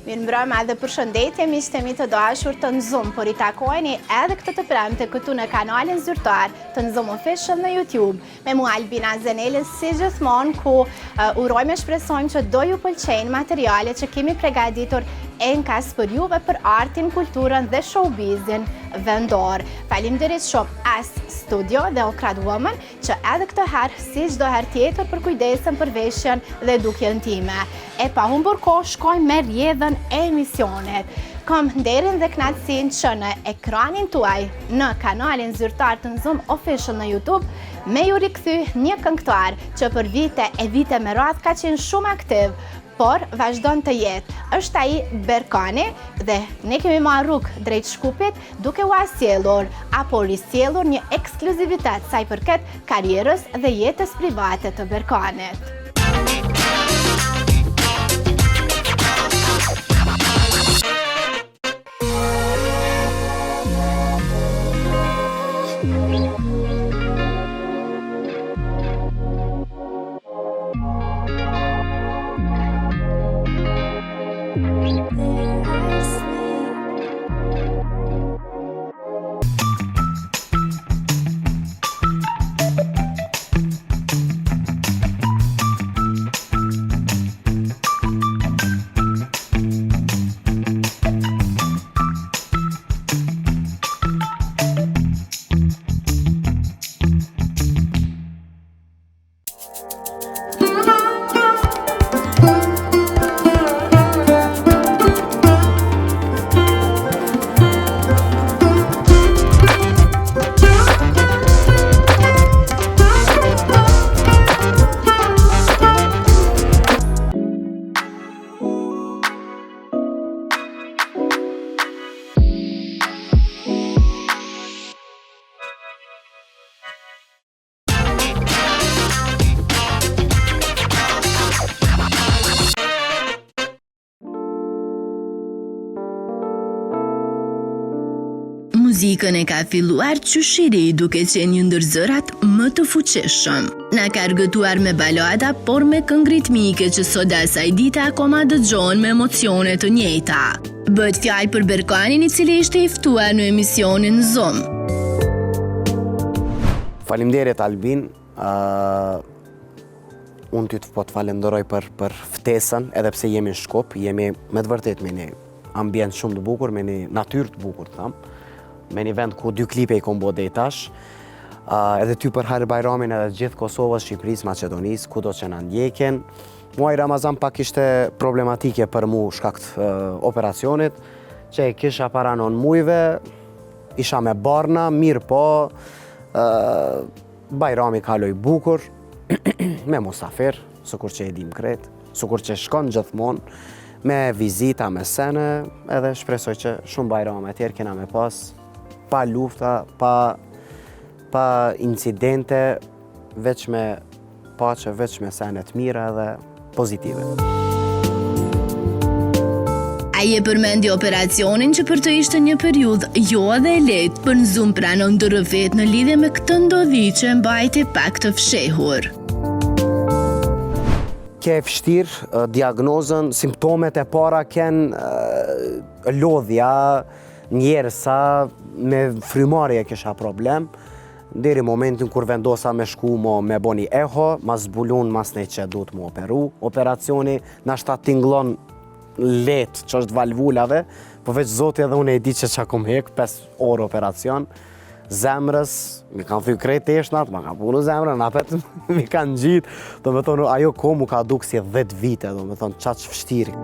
Mirëmbrëma dhe përshëndetje miqtë mi të dashur të Nzum, por I takojeni edhe këtë të premte këtu në kanalin zyrtar të Nzum Official në YouTube. Me mua Albina Zeneli si gjithmonë ku urojmë e shpresojmë që do ju pëlqejnë materialet që kemi përgatitur enkas për juve për artin, kulturën dhe showbizin vendor. Faleminderit shumë as Studio dhe Okrat Woman që edhe këtë herë si çdo herë tjetër për kujdesen për veshjen dhe edukjen time. E pa humbur kohë shkojmë me rrjedhën e emisionit. Kam nderin dhe kënaqësinë që në ekranin tuaj në kanalin zyrtar të Nzum Official në YouTube me ju rikthy një këngëtar që për vite e vite me radhë ka qenë shumë aktiv, por vazhdon të jetë. Është ai Berkani dhe ne kemi marrë rrugë drejt Shkupit duke u asjellur apo risjellur një ekskluzivitet sa I përket karrierës dhe jetës private të Berkanit. Muzikën e ka filluar Qyshiri duke qenë një ndër zërat më të fuqishëm. Na ka argëtuar me balada, por me këngë ritmike që sot asaj dite akoma dëgjohen me emocione të njëjta. Bëhet fjalë për Berkanin I cili ishte I ftuar në emisionin Nzum. Faleminderit Albin, unë ty po të falenderoj për ftesën, edhe pse jemi në Shkup, jemi me të vërtet me një ambient shumë të bukur, me një natyrë të bukur, thamë. Me një vend ku 2 klipe I kom bo dhe I tash, edhe ty për Hari Bajramin edhe gjithë Kosovës, Shqipërisë, Macedonisë, kudo që na ndjekin. Muaj Ramazan pak ishte problematike për mu shkakt operacionit, që e kisha para 9 mujve, isha me barna, mirë po, Bajrami kaloj bukur, me musafir, sukur që e dim kret, sukur që shkon gjithmonë, me vizita, me sene, edhe shpresoj që shumë Bajrame tjerë kena me pas, pa lufta, pa incidente, veç me pache, veç me sene të mira dhe pozitive. Ai e përmendi operacionin që për të ishte një periudhë jo edhe e lehtë, për Nzum pranon të rrëfet në lidhje me këtë ndodhi që e mbajti pak të fshehur. Ke vështirë diagnozën, simptomet e para kenë lodhja, njerësa, me frymarrje kisha problem, deri momentin kur vendosa me shku me boni eho, mas zbulun mas ne që du të mu operu. Operacioni nashta tinglon let që është valvulave, po veç zoti edhe unë e di që kom hek, 5 orë operacion. Zemrës, mi kanë thy krejt teshnat, ma kanë punu zemrën, apet mi kanë gjitë, do me thonë, ajo komu ka duk si 10 vite, do me thonë, qaq fështiri.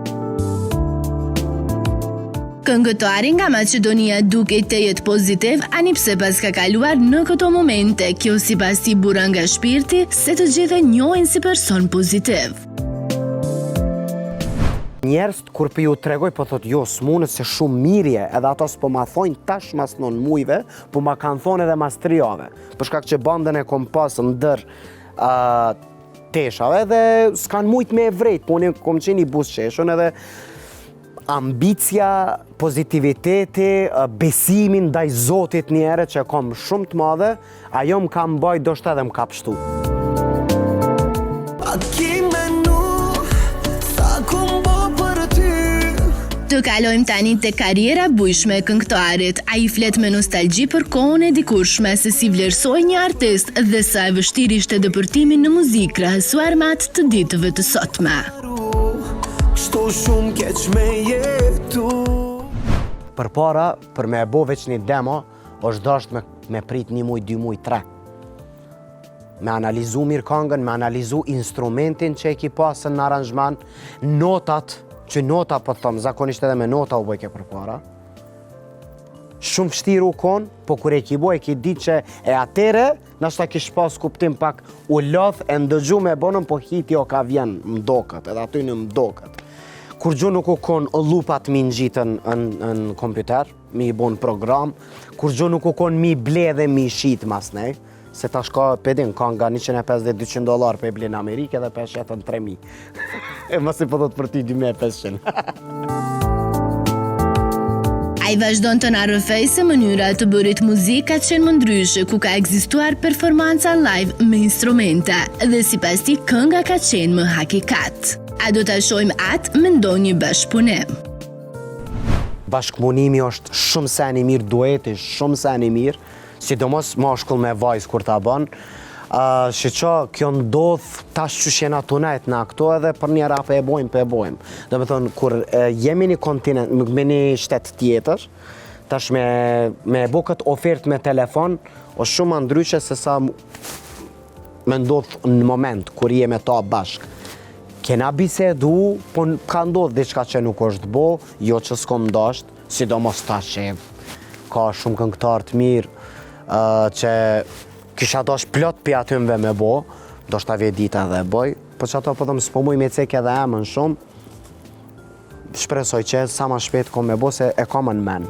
Këngëtari nga Macedonia duke të jetë pozitiv, ani pse pas ka kaluar në këto momente, kjo si pas I bura nga shpirti, se të gjithë njohin si person pozitiv. Njerëz kur për ju tregoj, po thot jo, s'munët se shumë mirje, edhe ato s'po ma thojnë tash mas 9 mujve, po ma kanë thonë edhe mas 3 jave. Për shkak që bandën e kom pasë ndër teshave dhe s'kan mujt me e vrejt, po unë kom qenë I busqeshën edhe ambicia, pozitiviteti, besimin ndaj Zotit njere që kom shumë të madhe, ajo më kam baj doshta edhe më ka pështu. Të kalojmë tani te karriera bujshme e këngëtarit. Ai flet me nostalgji për kohën e dikurshme se si vlerësoi një artist dhe sa e vështirë ishte dëpërtimi në muzikë krahasuar me atë të ditëve të sotme. Përpara, për me e bo veç një demo, është dasht me prit 1 muj, 2 muj, 3. Me analizu mirë këngën, me analizu instrumentin që e ki pasën në aranjman, notat, që nota po thëmë, zakonisht edhe me nota u bëjke përpara. Shumë fështirë u konë, po kur e ki boj, e ki ditë që e atere, nashta kish pas kuptim pak u lodh e ndëgju me bonën, po hiti o ka vjen mdokët, edhe aty në mdokët. Kur gjo nuk u konë lupat mi ngjitën në kompjuter, mi bon program, kur gjo nuk u konë mi ble dhe mi shit mas nej, se tash ka pedin, ka nga $150-200 për e ble në Amerikë edhe për shetën 3.000. E mësi po do të për ti 2.500. Ai vazhdon të na rrëfej se mënyra të bërit muzikë ka qenë më ndryshe, ku ka ekzistuar performanca live me instrumente dhe sipas tij kënga ka qenë më hakikat. A do ta shohim atë me ndonjë bashkëpunim? Bashkëpunimi është shumë sen i mirë, dueti shumë sen i mirë, sidomos mashkull me vajzë kur ta bën. Që kjo ndodh tash që shena tunet në këto edhe për një rap e bojmë. Dhe me thonë, kur jemi një kontinent, me një shtet tjetër, tash me bo këtë ofert me telefon, është shumë ndryshe se sa me ndodh në moment kur jemi ta bashk. Kena bisedu, po ka ndodh diçka që nuk është bo, jo që s'kom dasht, sidomos tash që ka shumë këngëtar të mirë, që kisha dosh plot për atymve me bo, do shta vje dita dhe boj, po që ato po thëmë s'po muj me cek edhe emën shumë, shpresoj që sa ma shpet kom me bo se e kom në men.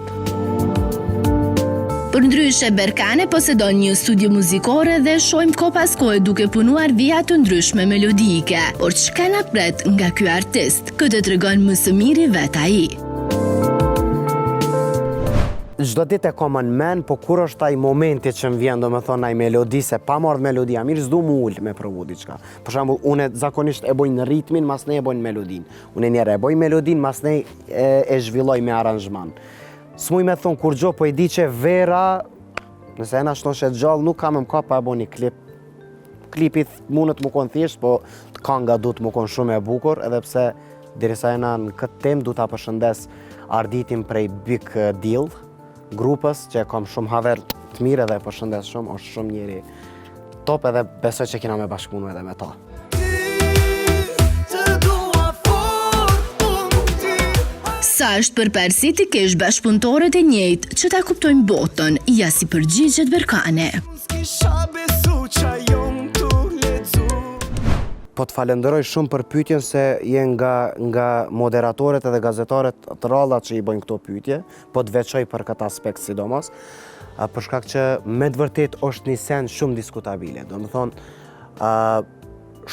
Për ndryshe, Berkane posedon një studio muzikore dhe shojmë ko pas kohë duke punuar vija të ndryshme melodike. Por çka na pret nga ky artist? Këtë tregon më së miri vet ai. Çdo ditë e kom në men, po kur është ai momenti që më vjen, do me thonë ai melodi, se pa marrë melodia mirë, s'du mu ullë me provu diçka. Për shembull, une zakonisht e boj në ritmin, mas ne e boj në melodin. Une njerë e boj melodin, mas ne e zhvilloj me aranjman. S'muj me thonë kur gjo, po i di që vera, nëse ena shton shet gjallë, nuk kam më ka pa e bo një klip. Klipit mundet më konë thjesht, po kanga du të më konë shumë e bukur, edhe pse dirisa ena në këtë tem du ta përshëndes Arditin prej Big Deal, grupës që kam shumë haver të mirë edhe përshëndes shumë, është shumë njeri top edhe besoj që kina me bashkëpunu edhe me ta. Sa është për Persi të kesh bashkëpunëtorët e njëjtë që ta kuptojnë botën, ja si përgjigjet Berkane. Po të falenderoj shumë për pyetjen se je nga moderatorët edhe gazetarët të rralla që i bëjnë këto pyetje, po të veçoj për këtë aspekt sidomos, për shkak që me të vërtet është një sen shumë diskutabile. Do më thonë,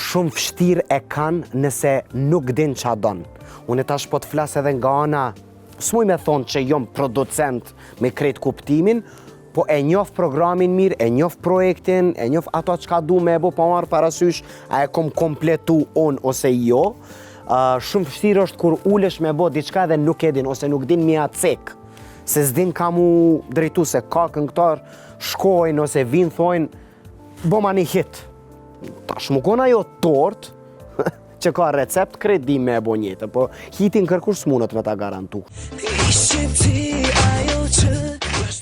shumë vështirë e kanë nëse nuk din qa donë. Unë tash po të flas edhe nga ana, s'muj me thonë që jom producent me krejt kuptimin, po e njof programin mirë, e njof projektin, e njof ato që ka du me bo, po marë parasysh, a e kom kompletu unë ose jo. Shumë vështirë është kur ulesh me bo diçka dhe nuk e din, ose nuk din mi atë cek. Se s'din ka mu drejtu se ka këngëtar shkojnë ose vinë thojnë, bo ma një hit. Tash më kona jo tort, që ka recept kredi me e bo njëtë, po hitin kërkush s'munët me ta garantu.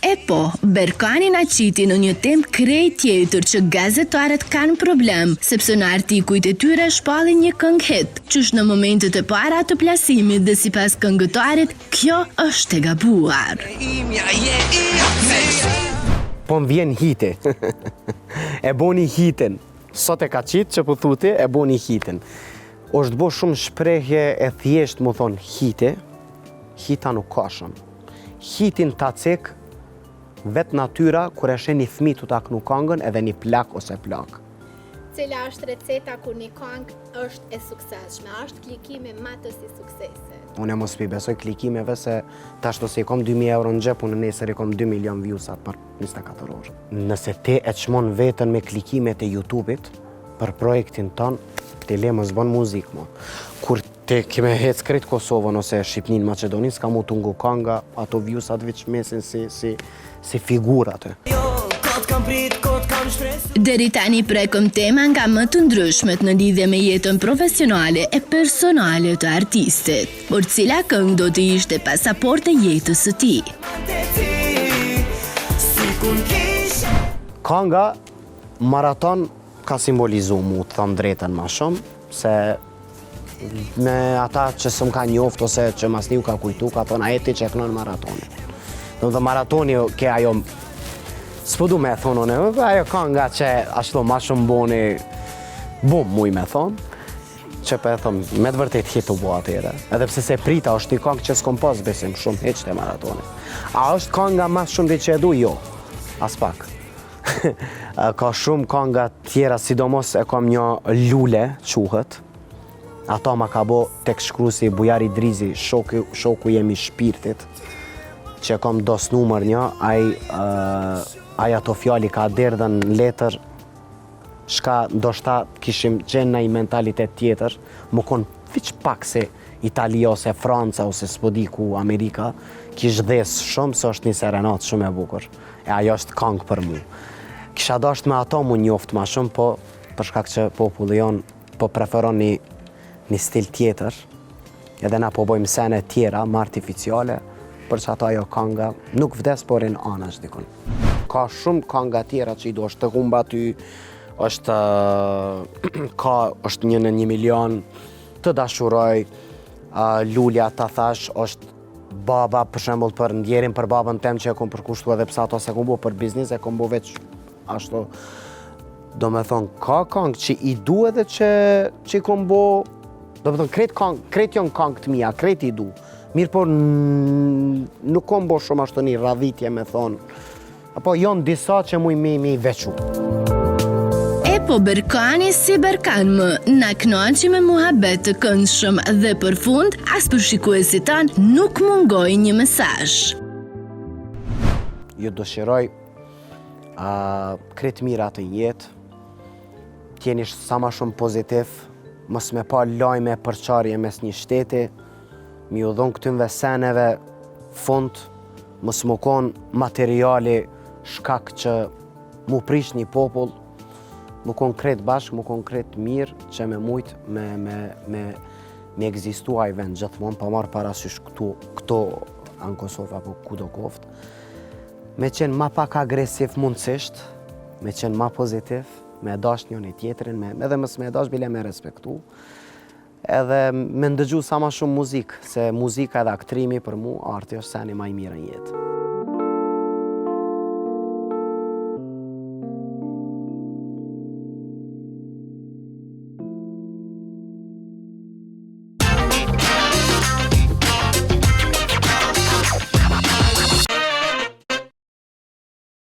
E po, Berkani na qiti në një tem krejt tjetër që gazetarët kanë problem, sepse në artikujt e tyre shpallin një këngë hit, qysh në momentet e para të plasimit dhe sipas këngëtarit, kjo është e gabuar. Po më vjen hiti, e boni hitin, sot e ka qitë që po thuti, e boni hitin. është bo shumë shprehje e thjesht më thonë hiti, hita nuk ka shumë. Hitin ta cek vetë natyra kur e shen një fëmijë të taknu këngën edhe një plak ose plak. Cila është receta kur një këngë është e suksesshme, është klikimi më të si suksese? Unë mos pi besoj klikimeve se tash se i kom 2.000 euro në gjep, unë nesër i kom 2 milion viewsat për 24 orë. Nëse ti e çmon veten me klikimet e YouTube-it për projektin ton, ti le mos bën muzikë mo. Kur Te kime hec krejt Kosovën ose Shqipnin Maqedonin, s'ka mu tungu kanga, ato vjusat veç mesin si figura të. Deri tani prekëm tema nga më të ndryshmet në lidhje me jetën profesionale e personale të artistit, por cila këngë do të ishte pasaporte jetës së tij. Kanga Maraton ka simbolizu mu të thëmë drejten ma shumë, se me ata që së më ka njoft ose që mas një ka kujtu, ka thonë a jeti që e kënon maratoni. Dhe maratoni ke ajo, s'po du me thonë une, ajo kanga që ashtu ma shumë bom muj me thonë, që për e thëmë, me të vërtet hitu bo atyre. Edhe pse se prita është një kangë që s'kom pas besim shumë heq të maratoni. A është kanga ma shumë dhe që e du? Jo, as pak. Ka shumë kanga tjera, sidomos e kam një lule quhet. Ato ma ka bo tek shkrusi Bujari Drizi, shoku jemi shpirtit, që kam dos numër një, ai ato fjali ka derdhen letër, shka ndoshta kishim gjenë në i mentalitet tjetër, më konë fiq pak se Italia ose Franca ose s'podi ku Amerika, kish dhes shumë, së është një serenat shumë e bukur, e ajo është kangë për mu. Kisha dasht me ato mu njoft ma shumë, po për shkak që populli jonë po preferon një stil tjetër, edhe na po bojmë sene tjera, më artificiale, për që ato ajo kanga nuk vdes, por in anash dikun. Ka shumë kanga tjera që i do është të humba ty, është një në 1 milion, të dashuroj, lulja ta thash, është baba, për shembull për ndjerin për babën tem që e kom përkushtu edhe psa ato se kom bo për biznis, e kom bo veç ashtu. Do me thonë, ka kangë që i du edhe që i kom bo, do me thonë, kret janë kangë të mija, kret i du. Mirë po nuk kom bo shumë ashtu një radhitje me thonë, apo janë disa që muj me i veçu. E po Berkani si Berkan më, na kënaqi me muhabet të këndshëm dhe për fund, as për shikuesit tanë nuk mungoj një mesazh. Ju dëshiroj kretë mira të jetë, tjeni sa ma shumë pozitiv, mos me pa lajme përqarje mes një shteti, mi u dhonë këtymve seneve fund, mos më konë materiali shkak që mu prish një popull, mu konë kretë bashkë, mu konë kretë mirë, që me mujtë me egzistu a i vend gjithmonë, pa marë parasysh këto anë Kosovë apo ku do koftë, me qenë ma pak agresiv mundësisht, me qenë ma pozitiv, me dash njën e tjetërin, edhe mësë me dash bile me respektu, edhe me ndëgju sa ma shumë muzikë, se muzika edhe aktrimi për mu, arti është seni ma i mirë në jetë.